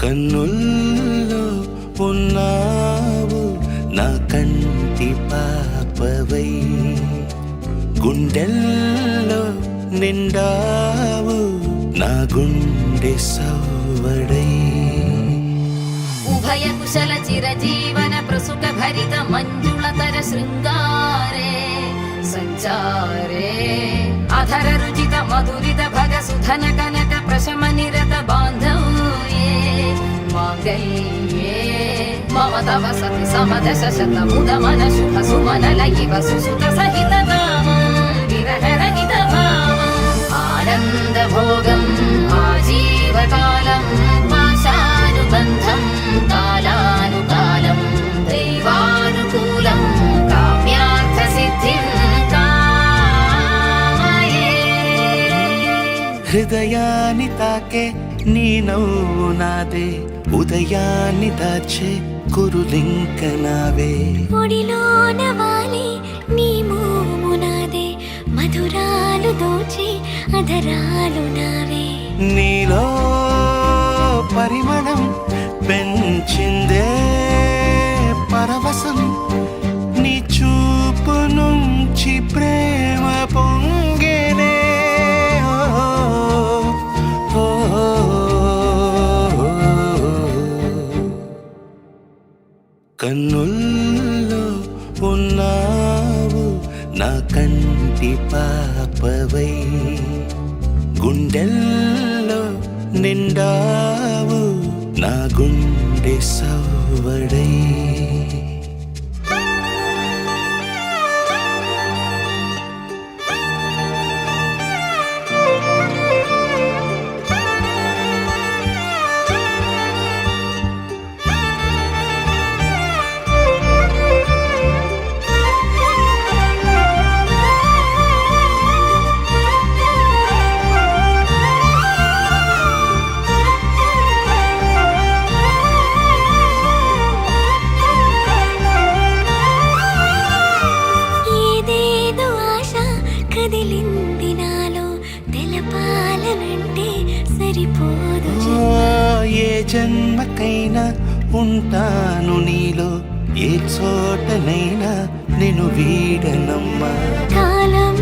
కన్నుల్లో ఉన్నావు నా కంటి పాపవై, గుండెల్లో నిండావు నా గుండె సవ్వడై. ఉభయ కుశల చిరజీవన ప్రసుక భరిత మంజుళతర శృంగారే సంచారే, అధర రుచిత మధురిత భగ సుధన కనక ప్రశమ నిరత బాంధవ్యే మాంగళ్యే మమ తవ సతి సమదశ శత ముద మన శుభ సుమనల ఇవ సుసుత సహిత కామం విరహరహిత భావం ఆనంద భోగం ఆజీవకాలం పాశానుబంధం కాలానుకాలం దైవానుకూలం కామ్యార్థ సిద్ధిం కామయే. హృదయాన్ని తాకే నీ నవ్వు నాదే, ఉదయాన్ని దాచే కురులింక నావే. ఒడిలోన వాలి నీ మోము నాదే, మధురాలు దోచే అధరాలు నావే. నీలో పరిమళం పెంచిందే పరవశం, నీ చూపు నుంచి ప్రేమ పొంగేనే. కన్నుల్లో ఉన్నావు నా కంటి పాపవై, గుండెల్లో నిండావు నా గుండె సవ్వడై. కదిలింది నాలో తెలపాలనంటే సరిపోదు. ఏ జన్మకైనా ఉంటాను నీలో, ఏ చోటనైనా నిన్ను వీడనమ్మా. కాలం